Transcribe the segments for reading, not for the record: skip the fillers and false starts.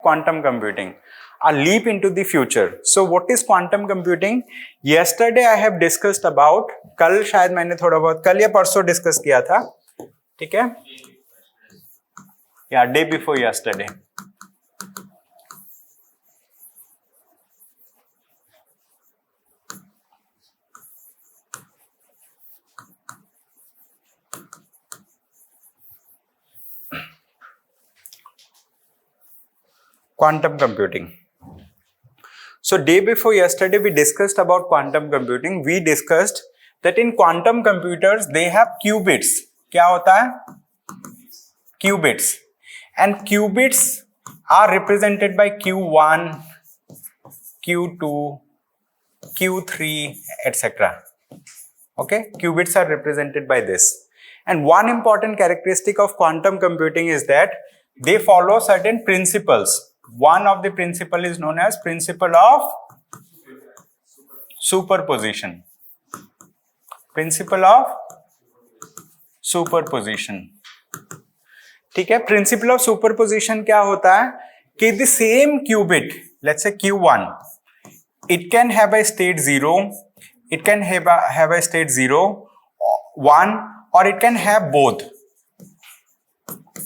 quantum computing, a leap into the future. So what is quantum computing? Yesterday I have discussed about, कल शायद मैंने थोड़ा बहुत कल या परसों डिस्कस किया था, ठीक है, या day before yesterday. Quantum computing. So day before yesterday we discussed about quantum computing. We discussed that in quantum computers they have qubits. क्या होता है? Qubits. And qubits are represented by Q1, Q2, Q3, etc. Okay, qubits are represented by this. And one important characteristic of quantum computing is that they follow certain principles. One of the principle is known as principle of superposition. Principle of superposition. ठीक है, principle of superposition क्या होता है कि the same qubit, let's say Q1, it can have a state 0, it can have a state 0, 1, or it can have both,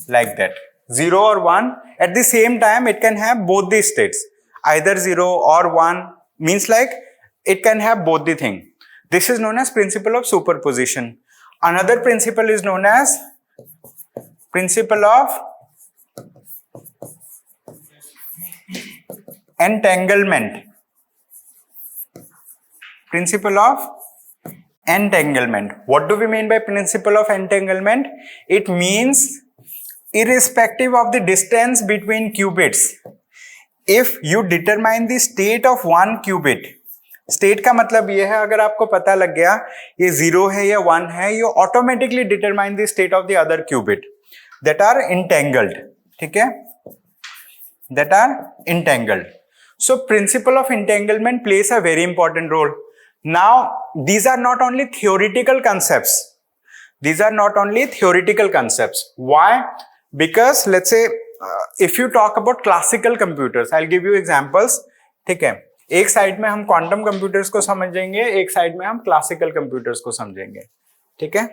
like that. 0 or 1 at the same time, it can have both the states, either 0 or 1, means like it can have both the thing. This is known as principle of superposition. Another principle is known as principle of entanglement. Principle of entanglement. What do we mean by principle of entanglement? It means irrespective of the distance between qubits, if you determine the state of one qubit, state का मतलब ये है, अगर आपको पता लग गया ये 0 है या 1 है, you automatically determine the state of the other qubit that are entangled. ठीक है, that are entangled. So principle of entanglement plays a very important role. Now these are not only theoretical concepts. These are not only theoretical concepts. Why? Because let's say if you talk about classical computers, I'll give you examples. ठीक है, एक side में हम quantum computers को समझेंगे, एक side में हम क्लासिकल कंप्यूटर्स को समझेंगे. ठीक है,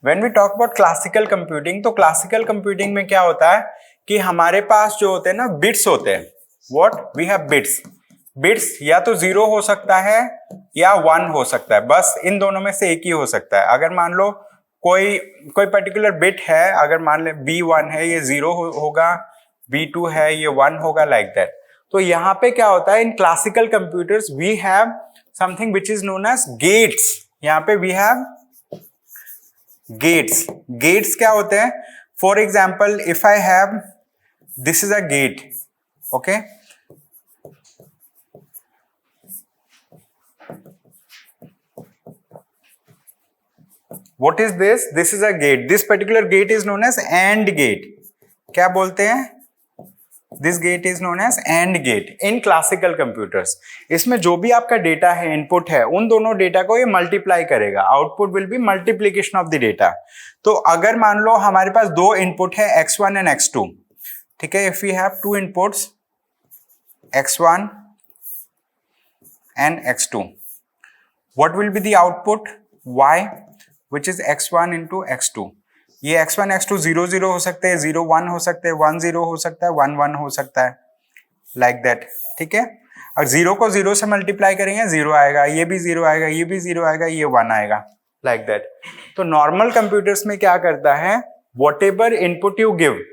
When we talk about classical computing, तो क्लासिकल कंप्यूटिंग में क्या होता है कि हमारे पास जो होते हैं ना बिट्स होते हैं. What? We have bits. Bits या तो 0 हो सकता है या 1 हो सकता है, बस इन दोनों में से एक ही हो सकता है. अगर मान लो कोई पर्टिकुलर बिट है, अगर मान ले B1 है, ये 0 होगा, B2 है, ये 1 होगा, लाइक दैट. तो यहाँ पे क्या होता है, in classical computers we have something which is known as gates. यहाँ पे वी हैव गेट्स. गेट्स क्या होते हैं? For example if I have, this is a gate. Okay, what is this? This is a gate. This particular gate is known as AND gate. क्या बोलते हैं? This gate is known as AND gate in classical computers. इसमें जो भी आपका data है, input है, उन दोनों डेटा को ये मल्टीप्लाई करेगा. Output will be multiplication of the data. तो अगर मान लो हमारे पास दो इनपुट है x1 एंड x2, ठीक है, if we have two inputs x1 and x2, what will be the output? y, which is x1 into x2. ये x1 x2 0 0 हो सकते हैं, 0 1 हो सकते हैं, 1 0 हो सकता है, 1 1 हो सकता है, लाइक दैट. ठीक है, और 0 को 0 से मल्टीप्लाई करेंगे 0 आएगा, ये भी 0 आएगा, ये भी 0 आएगा, ये 1 आएगा, लाइक दैट. तो नॉर्मल कंप्यूटर्स में क्या करता है, whatever input you give,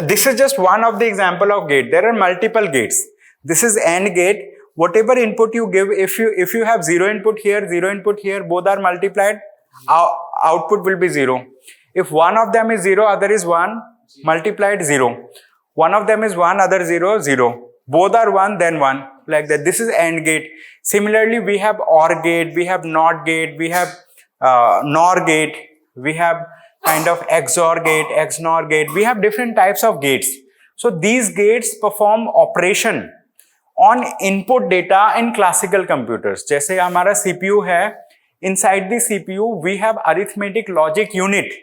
this is just one of the example of gate, there are multiple gates. This is and gate. Whatever input you give, if you have 0 input here, 0 input here, both are multiplied, output will be 0. If one of them is 0, other is 1, multiplied 0. One of them is 1, other 0, 0. Both are 1, then 1, like that. This is AND gate. Similarly, we have OR gate, we have NOT gate, we have NOR gate, we have kind of XOR gate, XNOR gate. We have different types of gates. So these gates perform operation on input data in classical computers. जैसे हमारा CPU है, inside the CPU we have arithmetic logic unit,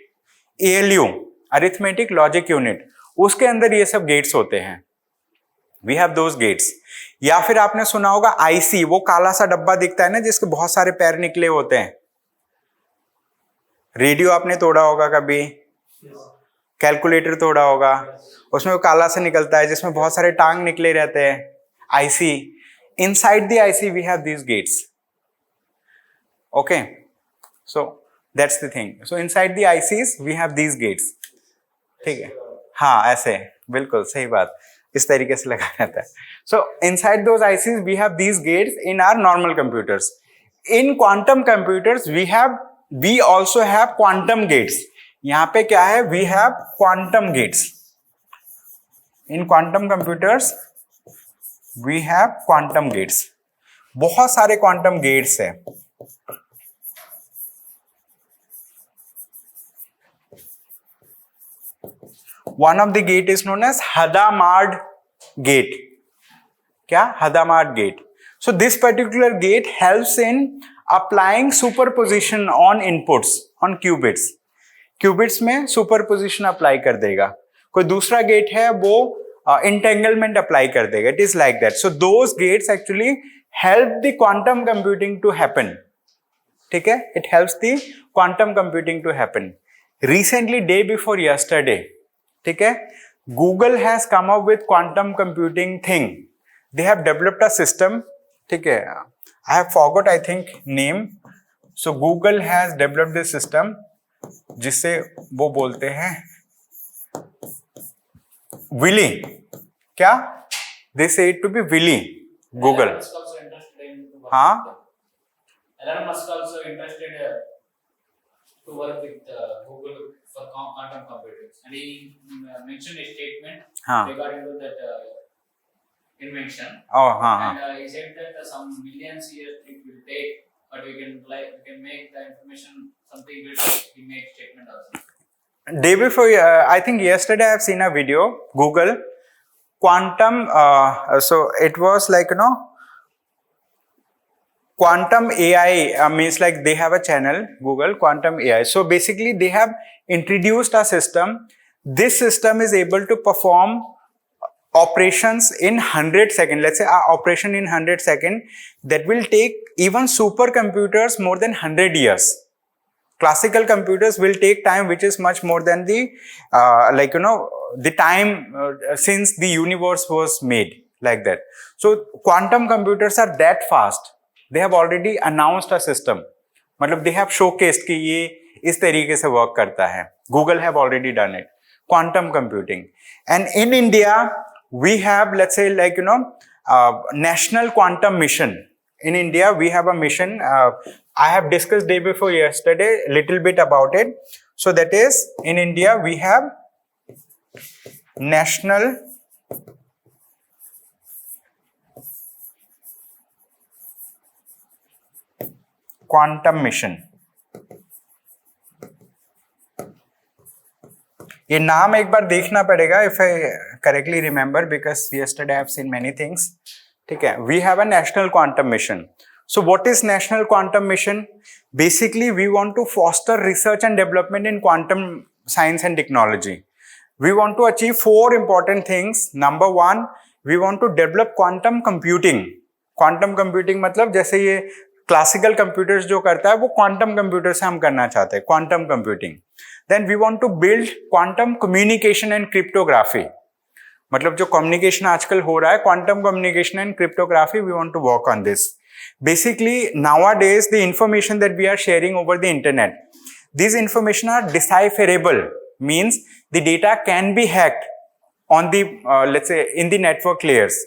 ALU, arithmetic logic unit. उसके अंदर ये सब gets होते हैं. We have those gates. या फिर आपने सुना होगा IC, वो काला सा डब्बा दिखता है ना जिसके बहुत सारे पैर निकले होते हैं. रेडियो आपने तोड़ा होगा कभी, कैलकुलेटर तोड़ा होगा, उसमें वो काला सा निकलता है जिसमें बहुत सारे टांग निकले रहते हैं. IC. Inside the IC we have these gates. Okay. So that's the thing. So inside the ICs we have these gates. ठीक है. हाँ ऐसे बिल्कुल सही बात, इस तरीके से लगा रहता है. So inside those ICs we have these gates in our normal computers. In quantum computers we also have quantum gates. यहाँ पे क्या है? We have quantum gates. In quantum computers we have quantum gates. बहुत सारे quantum gates है. One of the gate is known as Hadamard gate. क्या? Hadamard gate. So this particular gate helps in applying superposition on inputs, on qubits. Qubits में superposition apply कर देगा. कोई दूसरा gate है वो entanglement apply कर देगा. It is like that. So those gates actually help the quantum computing to happen. ठीक है? It helps the quantum computing to happen. Recently, day before yesterday, ठीक है? Google has come up with quantum computing thing. They have developed a system. ठीक है? I have forgot I think name. So Google has developed this system जिससे वो बोलते हैं Willy. क्या? They say it to be Willy. Google. हाँ. Elon Musk also interested to work with Google for quantum computers, and he mentioned a statement regarding to that invention. Oh, and he said that some millions years it will take, but we can make the information something better. He made statement also. Day before, I think yesterday I have seen a video, Google, quantum, so it was like, quantum AI means like they have a channel, Google, quantum AI. So basically they have introduced a system. This system is able to perform operations in 100 seconds. Let's say an operation in 100 seconds that will take even supercomputers more than 100 years. Classical computers will take time which is much more than the the time since the universe was made, like that. So quantum computers are that fast. They have already announced a system. मतलब they have showcased कि ये इस तरीके से work करता है. Google have already done it. Quantum computing. And in India, we have, let's say, National Quantum Mission. In India, we have a mission. I have discussed day before yesterday a little bit about it. So that is, in India, we have National Quantum Mission. ये नाम एक बार देखना पड़ेगा if I correctly remember, because yesterday I have seen many things. ठीक है? We have a National Quantum Mission. So what is National Quantum Mission? Basically, we want to foster research and development in quantum science and technology. We want to achieve 4 important things. Number 1, we want to develop quantum computing. Quantum computing मतलब जैसे ये classical computers जो करता है वो quantum computer से हम करना चाहते हैं, quantum computing. Then we want to build quantum communication and cryptography. मतलब जो कम्युनिकेशन आजकल हो रहा है, quantum communication and cryptography, we want to work on this. Basically nowadays the information that we are sharing over the internet, these information are decipherable, means the data can be hacked on the let's say in the network layers.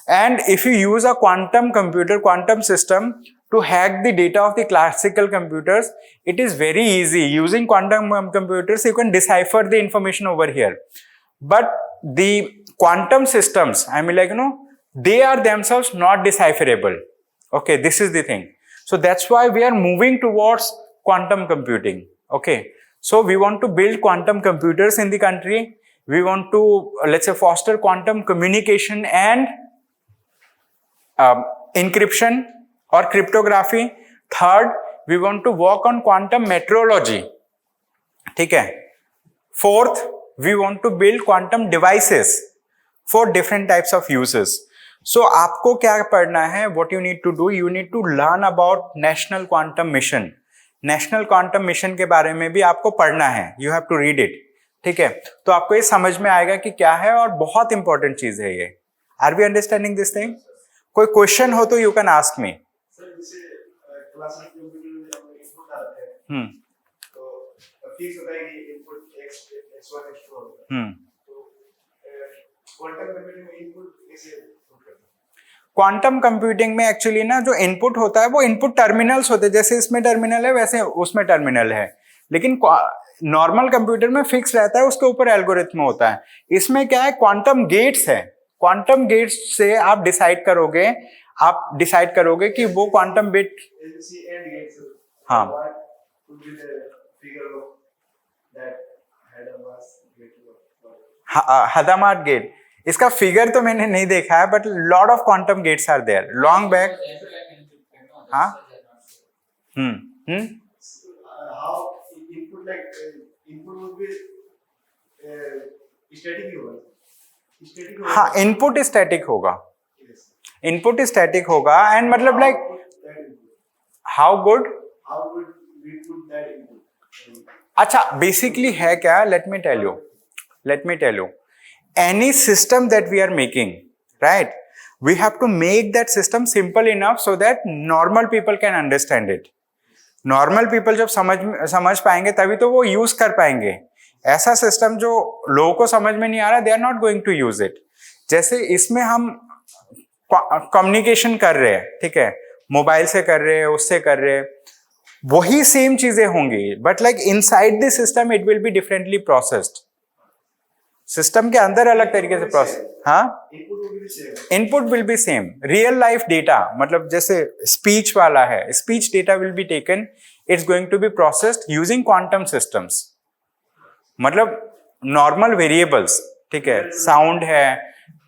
And if you use a quantum computer, quantum system to hack the data of the classical computers, it is very easy. Using quantum computers, you can decipher the information over here. But the quantum systems, I mean, they are themselves not decipherable. Okay, this is the thing. So that's why we are moving towards quantum computing. Okay, so we want to build quantum computers in the country. We want to, let's say, foster quantum communication and encryption or cryptography. Third, we want to work on quantum metrology. ठीक है. Fourth, we want to build quantum devices for different types of uses. So आपको क्या पढ़ना है? What you need to do? You need to learn about National Quantum Mission. National Quantum Mission के बारे में भी आपको पढ़ना है. You have to read it. ठीक है, तो आपको ये समझ में आएगा कि क्या है, और बहुत इंपॉर्टेंट चीज है ये. Are we understanding this thing? कोई क्वेश्चन हो तो you can ask me. Quantum computing में एक्चुअली ना जो इनपुट होता है वो इनपुट टर्मिनल्स होते हैं. जैसे इसमें टर्मिनल है वैसे उसमें टर्मिनल है, लेकिन नॉर्मल कंप्यूटर में फिक्स रहता है, उसके ऊपर एल्गोरिथम होता है. इसमें क्या है, क्वांटम गेट्स है. क्वांटम गेट्स से आप डिसाइड करोगे कि वो क्वांटम बिट. हाँ, हदामार्ट गेट, इसका फिगर तो मैंने नहीं देखा है, but lot of quantum gates are there long back. हाँ, हाँ, इनपुट स्टैटिक होगा. एंड मतलब लाइक हाउ गुड. अच्छा, बेसिकली है क्या, let me tell you. Any system that we are making, right? We have to make that system simple enough so that normal people can understand it. Normal people जब समझ पाएंगे तभी तो वो use कर पाएंगे. ऐसा सिस्टम जो लोगों को समझ में नहीं आ रहा, they are not going to use it. जैसे इसमें हम कम्युनिकेशन कर रहे हैं, ठीक है, मोबाइल से कर रहे हैं, उससे कर रहे हैं, वही सेम चीजें होंगी, but like inside the system it will be differently processed. System के अंदर अलग तरीके से प्रोसेस. हाँ, input will be same. Real life data, मतलब जैसे स्पीच वाला है, speech data will be taken, it's going to be processed using quantum systems. मतलब नॉर्मल वेरिएबल्स, ठीक है, साउंड है,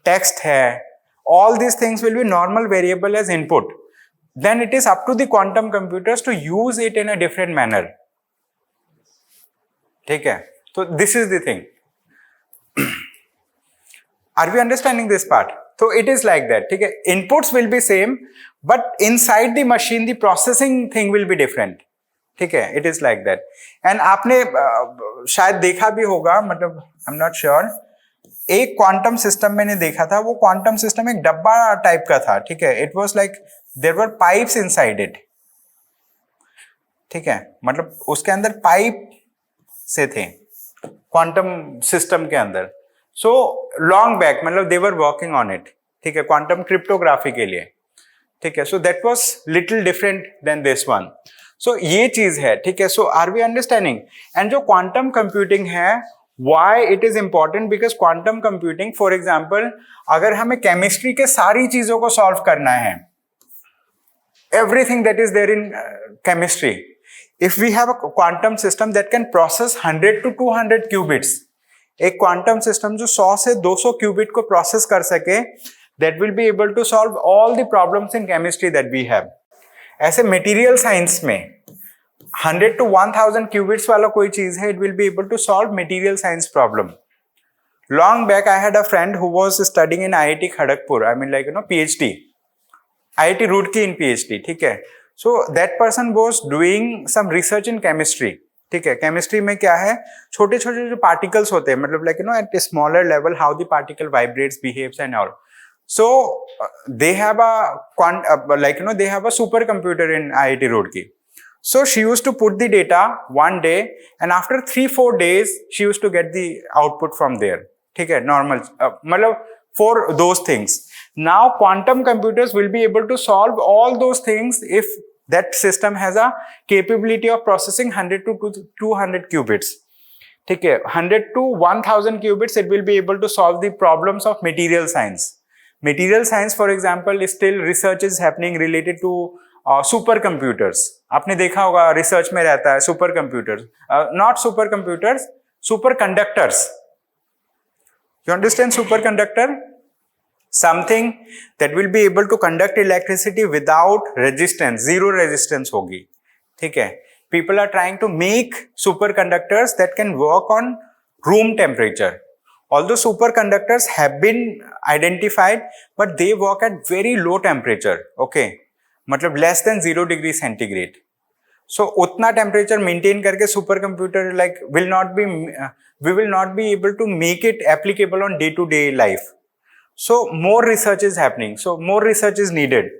टेक्स्ट है, all these things will be normal variable as input. Then it is up to the quantum computers to use it in a different manner. ठीक है, तो this is the thing. Are we understanding this part? So it is like that. ठीक है, inputs will be same, but inside the machine the processing thing will be different. ठीक है, it is like that. And आपने शायद देखा भी होगा, मतलब I'm not sure, एक क्वांटम सिस्टम मैंने देखा था. वो क्वांटम सिस्टम एक डब्बा टाइप का था. ठीक है, it was like there were pipes inside it. ठीक है, मतलब उसके अंदर पाइप से थे क्वांटम सिस्टम के अंदर. सो लॉन्ग बैक, मतलब they were working on it. ठीक है, क्वांटम क्रिप्टोग्राफी के लिए. ठीक है, so that was little different than this one. So ये चीज है. ठीक है, so are we understanding? And जो क्वांटम कंप्यूटिंग है, why it is important? Because quantum computing, for example, अगर हमें केमिस्ट्री के सारी चीजों को सॉल्व करना है, everything that is there in chemistry, if we have a quantum system that can process 100 to 200 qubits, एक क्वांटम सिस्टम जो 100 से 200 क्यूबिट को प्रोसेस कर सके, that will be able to solve all the problems in chemistry that we have. ऐसे material science में 100 to 1000 qubits वाला कोई चीज है, it will be able to solve material science problem. Long back I had a friend who was studying in IIT Kharagpur, I mean like PhD, IIT Roorkee in PhD. ठीक है, so that person was doing some research in chemistry. ठीक है, chemistry में क्या है, छोटे छोटे जो पार्टिकल्स होते हैं, मतलब like at smaller level how the particle vibrates, behaves and all. So they have a super computer in IIT Roorkee. So she used to put the data one day, and after 3-4 days she used to get the output from there. ठीक है, normal, मतलब for those things. Now quantum computers will be able to solve all those things if that system has a capability of processing 100 to 200 qubits. ठीक है, 100 to 1000 qubits, it will be able to solve the problems of material science. Material science, for example, still research is happening related to super computers. आपने देखा होगा research में रहता है super computers, not super computers, super conductors. You understand superconductor? Something that will be able to conduct electricity without resistance, zero resistance होगी, ठीक है. People are trying to make super conductors that can work on room temperature. Although superconductors have been identified, but they work at very low temperature. Okay, मतलब less than 0 degree centigrade. So उतना temperature maintain करके super computer like will not be we will not be able to make it applicable on day-to-day life. So more research is happening. So more research is needed.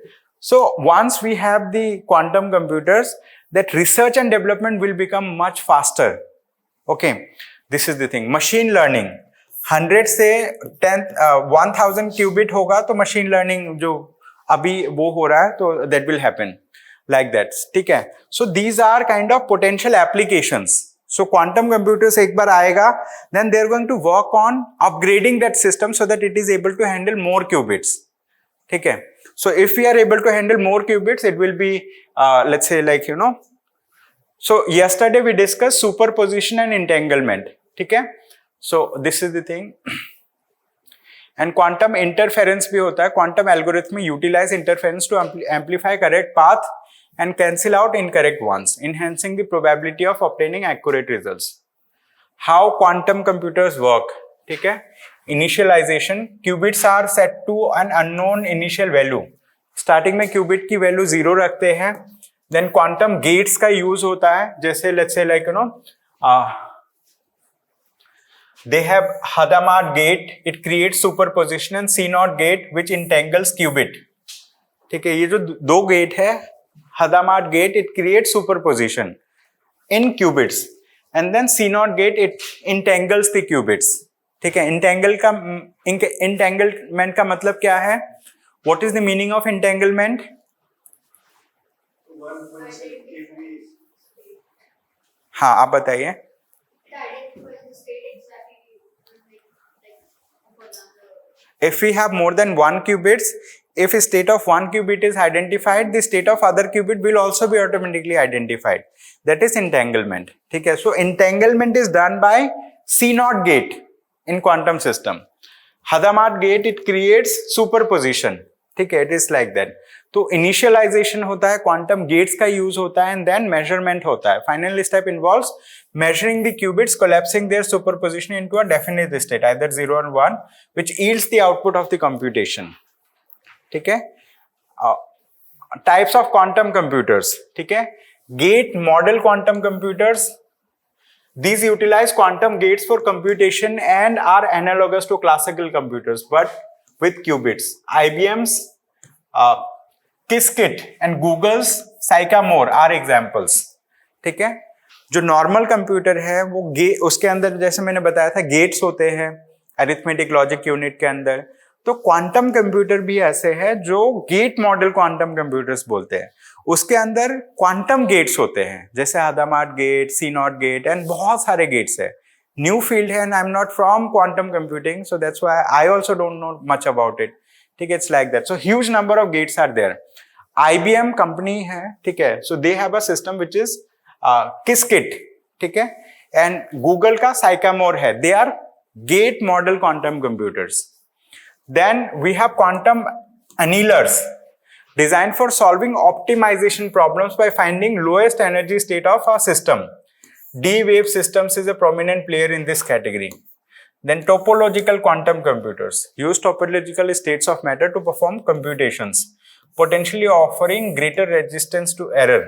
So once we have the quantum computers, that research and development will become much faster. Okay, this is the thing. Machine learning. 100 से 1000 qubit होगा तो machine learning जो अभी वो हो रहा है तो that will happen like that, ठीक है. So these are kind of potential applications. So quantum computers एक बार आएगा, then they are going to work on upgrading that system so that it is able to handle more qubits, ठीक है. So if we are able to handle more qubits it will be let's say like you know. So yesterday we discuss superposition and entanglement, ठीक है. So this is the thing. And quantum interference भी होता है. Quantum algorithm utilize interference to amplify correct path and cancel out incorrect ones, enhancing the probability of obtaining accurate results. How quantum computers work? ठीक है. Initialization. Qubits are set to an unknown initial value. Starting में qubit की value 0 रखते हैं. Then quantum gates का use होता है. जैसे let's say like you know. They have Hadamard gate, it creates superposition, and CNOT gate which entangles qubit. ठीक है, ये जो दो गेट है, Hadamard gate it creates superposition in qubits, and then CNOT gate it entangles the qubits. ठीक है, entanglement का मतलब क्या है? What is the meaning of entanglement? हाँ, आप बताइए. If we have more than one qubits, if a state of one qubit is identified, the state of other qubit will also be automatically identified. That is entanglement. ठीक है. So entanglement is done by CNOT gate in quantum system. Hadamard gate it creates superposition. ठीक है. It is like that. तो initialization होता है, quantum gates का use होता है, and then measurement होता है. Final step involves measuring the qubits, collapsing their superposition into a definite state, either 0 or 1, which yields the output of the computation. ठीक है. Types of quantum computers. ठीक है. Gate model quantum computers. These utilize quantum gates for computation and are analogous to classical computers, but with qubits. IBM's Qiskit and Google's Sycamore are examples. ठीक है. जो normal computer है वो उसके अंदर जैसे मैंने बताया था गेट्स होते हैं अरिथमेटिक लॉजिक यूनिट के अंदर. तो क्वांटम कंप्यूटर भी ऐसे है जो गेट मॉडल क्वांटम कंप्यूटर्स बोलते हैं. उसके अंदर क्वांटम गेट्स होते हैं जैसे Hadamard gate, CNOT gate and बहुत सारे गेट्स है. न्यू फील्ड है and I am not from quantum computing, so that's why I also don't know much about it. ठीक है, it's like that. So huge number of gates are there. IBM company है, ठीक है, so they have a system which is Qiskit, ठीक है, and Google का Sycamore है. They are gate model quantum computers. Then we have quantum annealers designed for solving optimization problems by finding lowest energy state of a system. D-wave systems is a prominent player in this category. Then topological quantum computers use topological states of matter to perform computations, potentially offering greater resistance to error.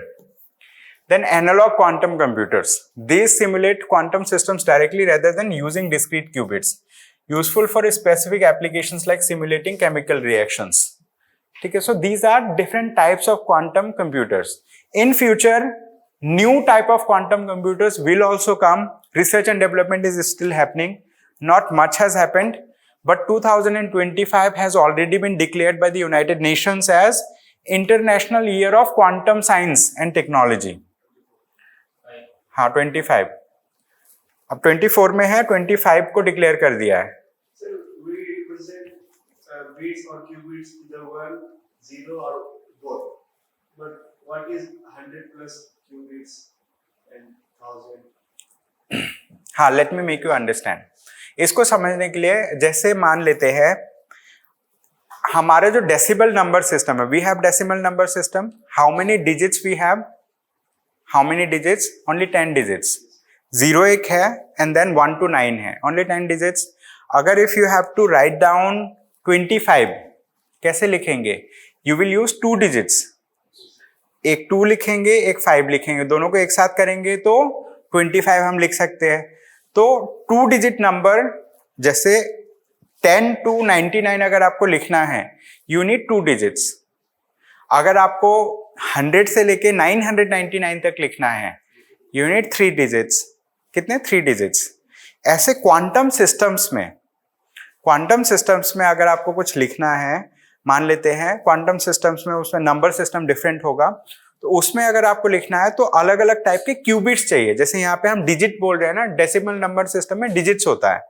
Then analog quantum computers. These simulate quantum systems directly rather than using discrete qubits. Useful for specific applications like simulating chemical reactions. Okay, so these are different types of quantum computers. In future, new type of quantum computers will also come. Research and development is still happening. Not much has happened, but 2025 has already been declared by the United Nations as International Year of Quantum Science and Technology. हाँ 25. अब 24 में है, 25 को declare कर दिया है. Sir, we represent bits or qubits either 1, 0 or both. But what is 100 plus qubits and 1000? हाँ, let me make you understand. इसको समझने के लिए जैसे मान लेते हैं हमारे जो डेसिमल नंबर सिस्टम है, we have decimal number system, how many digits we have, how many digits, only 10 digits, 0 एक है एंड देन 1 to 9 है, ओनली 10 डिजिट्स. अगर if you have to write down 25, कैसे लिखेंगे? यू विल यूज 2 डिजिट्स, एक 2 लिखेंगे एक 5 लिखेंगे, दोनों को एक साथ करेंगे तो 25 हम लिख सकते हैं. तो 2 डिजिट नंबर जैसे 10 to 99 अगर आपको लिखना है, यू नीड 2 डिजिट्स. अगर आपको 100 से लेके 999 तक लिखना है, यू नीड 3 डिजिट्स. कितने? 3 डिजिट्स. ऐसे क्वांटम सिस्टम्स में अगर आपको कुछ लिखना है, मान लेते हैं क्वांटम सिस्टम्स में उसमें नंबर सिस्टम डिफरेंट होगा, तो उसमें अगर आपको लिखना है तो अलग अलग टाइप के क्यूबिट्स चाहिए. जैसे यहाँ पे हम डिजिट बोल रहे हैं ना, डेसिमल नंबर सिस्टम में डिजिट्स होता है,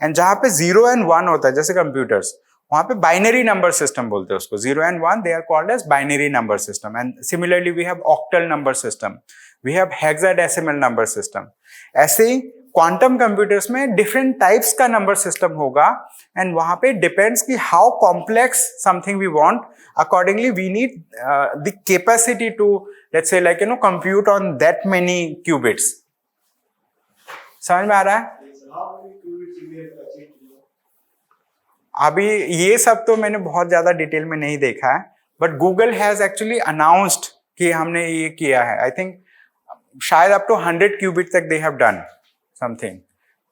एंड जहां पे 0 and 1 होता है जैसे कंप्यूटर्स, वहां पे बाइनरी नंबर सिस्टम बोलते हैं उसको. 0 and 1 they are called as binary number system. And similarly we have octal number system, we have hexadecimal number system. ऐसे ही क्वांटम कंप्यूटर्स में डिफरेंट टाइप्स का नंबर सिस्टम होगा, एंड वहां पे डिपेंड्स कि how complex something we want, accordingly we need the capacity to, let's say like compute on that many qubits. समझ में आ रहा है? अभी ये सब तो मैंने बहुत ज्यादा डिटेल में नहीं देखा है, but Google has actually announced कि हमने ये किया है. आई थिंक शायद अप टू 100 क्यूबिट तक दे हैव डन समथिंग.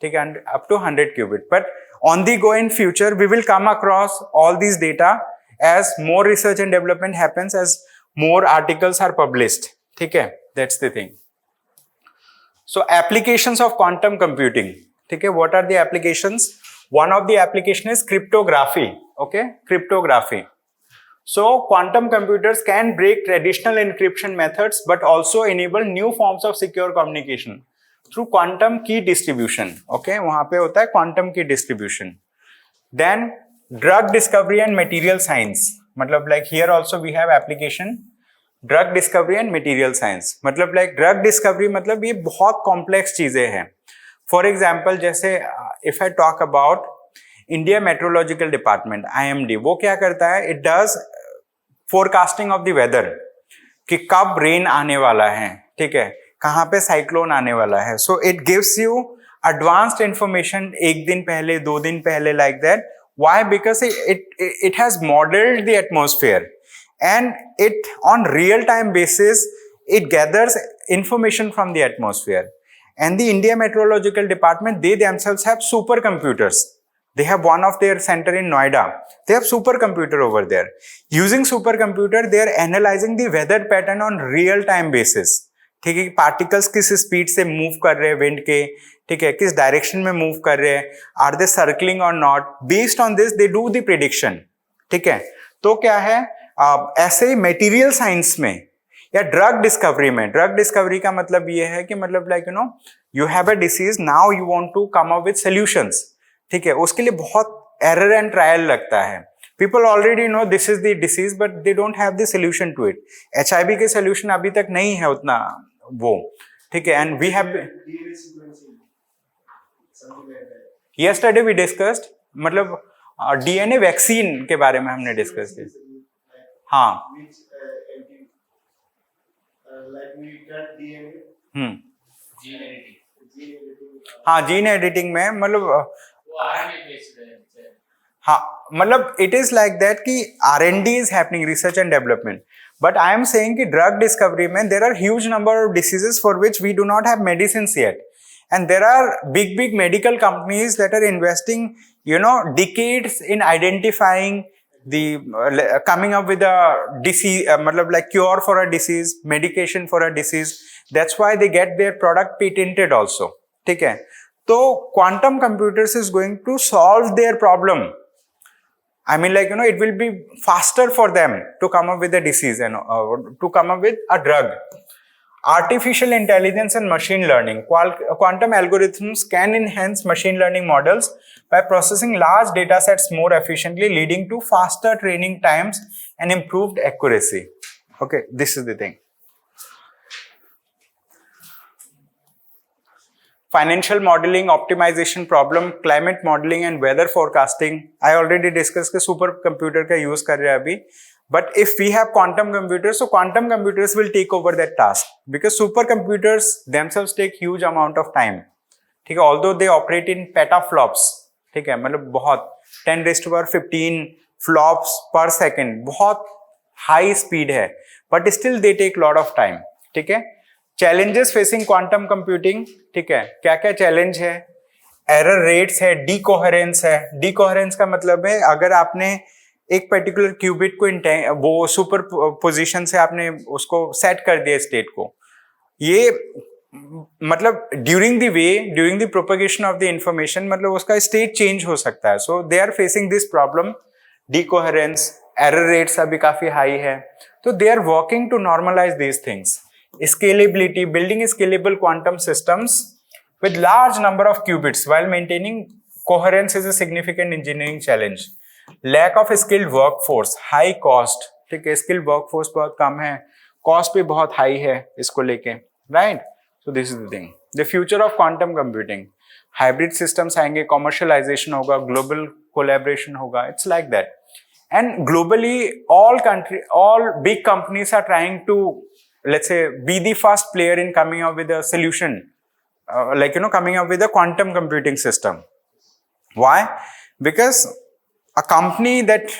ठीक है, up to 100 qubit. But on the go in future we will come across all this data as more research and development happens, as more articles are published. ठीक है, that's the thing. So applications of quantum computing. ठीक है, what are the applications? One of the application is cryptography. Okay, cryptography. So quantum computers can break traditional encryption methods, but also enable new forms of secure communication through quantum key distribution. Okay, वहाँ पे होता है quantum key distribution. Then drug discovery and material science. मतलब like here also we have application drug discovery and material science. मतलब like drug discovery मतलब ये बहुत complex चीजें हैं. फॉर एग्जाम्पल जैसे if I talk about India meteorological department, IMD, वो क्या करता है? It does forecasting of the weather, कि कब रेन आने वाला है, ठीक है, कहाँ पे साइक्लोन आने वाला है. So it gives you advanced information 1 दिन पहले, 2 दिन पहले, like that. Why? Because it has modelled the atmosphere, and it on real time basis it gathers information from the atmosphere. And the India Meteorological Department, they themselves have supercomputers. They have one of their center in Noida. They have supercomputer over there. Using supercomputer, they are analyzing the weather pattern on real time basis. ठीक है, particles किस speed से move कर रहे हैं wind के, ठीक है, किस डायरेक्शन में मूव कर रहे हैं, आर दे सर्कलिंग और not. Based on this they do the prediction. ठीक है, तो क्या है, ऐसे मटेरियल साइंस में या ड्रग डिस्कवरी में, ड्रग डिस्कवरी का मतलब ये है कि मतलब like you have a disease, now you want to come up with solutions. ठीक है, उसके लिए बहुत एरर एंड ट्रायल लगता है. People already know this is the disease, but they don't have the solution to it. HIV के solution अभी तक नहीं है उतना वो. ठीक है, and we have yesterday we discussed, मतलब DNA वैक्सीन के बारे में हमने डिस्कस किया. हाँ, like we cut DNA. Gene editing. हाँ, जीन एडिटिंग में मतलब वो RNA based है. हाँ, मतलब इट इज लाइक दैट कि R&D is happening, research and development. But I am saying कि ड्रग डिस्कवरी में there are huge number of diseases for which we do not have medicines yet, and there are big medical companies that are investing decades in identifying the coming up with a disease, matlab like cure for a disease, medication for a disease. That's why they get their product patented also. ठीक है, तो quantum computers is going to solve their problem. I mean, like it will be faster for them to come up with a disease and to come up with a drug. Artificial intelligence and machine learning. Quantum algorithms can enhance machine learning models by processing large data sets more efficiently, leading to faster training times and improved accuracy. Okay, this is the thing. Financial modelling, optimisation problem, climate modelling and weather forecasting. I already discuss के super computer का use कर रहे हैं अभी. But if we have quantum computers, so quantum computers will take over that task because supercomputers themselves take huge amount of time. ठीक है, although they operate in petaflops, ठीक है, मतलब बहुत 10⁻15 flops per second, बहुत high speed है, but still they take lot of time. ठीक है, challenges facing quantum computing, ठीक है, क्या क्या challenge है? Error rates है, decoherence है. Decoherence का मतलब है अगर आपने एक पर्टिकुलर क्यूबिट को वो सुपर पोजिशन से आपने उसको सेट कर दिया स्टेट को, ये मतलब during the propagation of the information मतलब उसका स्टेट चेंज हो सकता है. So they are facing this problem, decoherence, error rates अभी काफी हाई है. तो they are working to normalize these things. Scalability, building scalable quantum systems with large number of qubits while maintaining coherence is a significant engineering challenge. Lack of skilled workforce, high cost, ठीक है, skilled workforce बहुत कम है, cost भी बहुत high है इसको लेके, right? So this is the thing. The future of quantum computing, hybrid systems आएंगे, commercialization होगा, global collaboration होगा, it's like that. And globally, all big companies are trying to, let's say, be the first player in coming up with a solution. Coming up with a quantum computing system. Why? Because a company that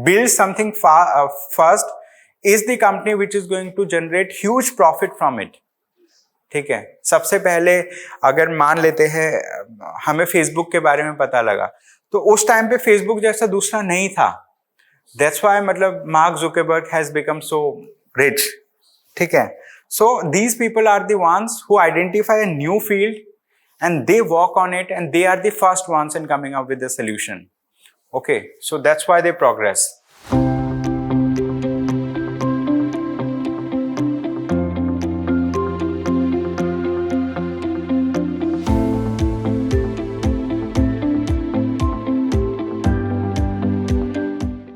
builds something first is the company which is going to generate huge profit from it. ठीक है, सबसे पहले अगर मान लेते हैं हमें Facebook के बारे में पता लगा, तो उस टाइम पे फेसबुक जैसा दूसरा नहीं था. That's why मतलब mark Zuckerberg has become so rich. ठीक है. So these people are the ones who identify a new field and they work on it and they are the first ones in coming up with the solution. Okay, so that's why they progress.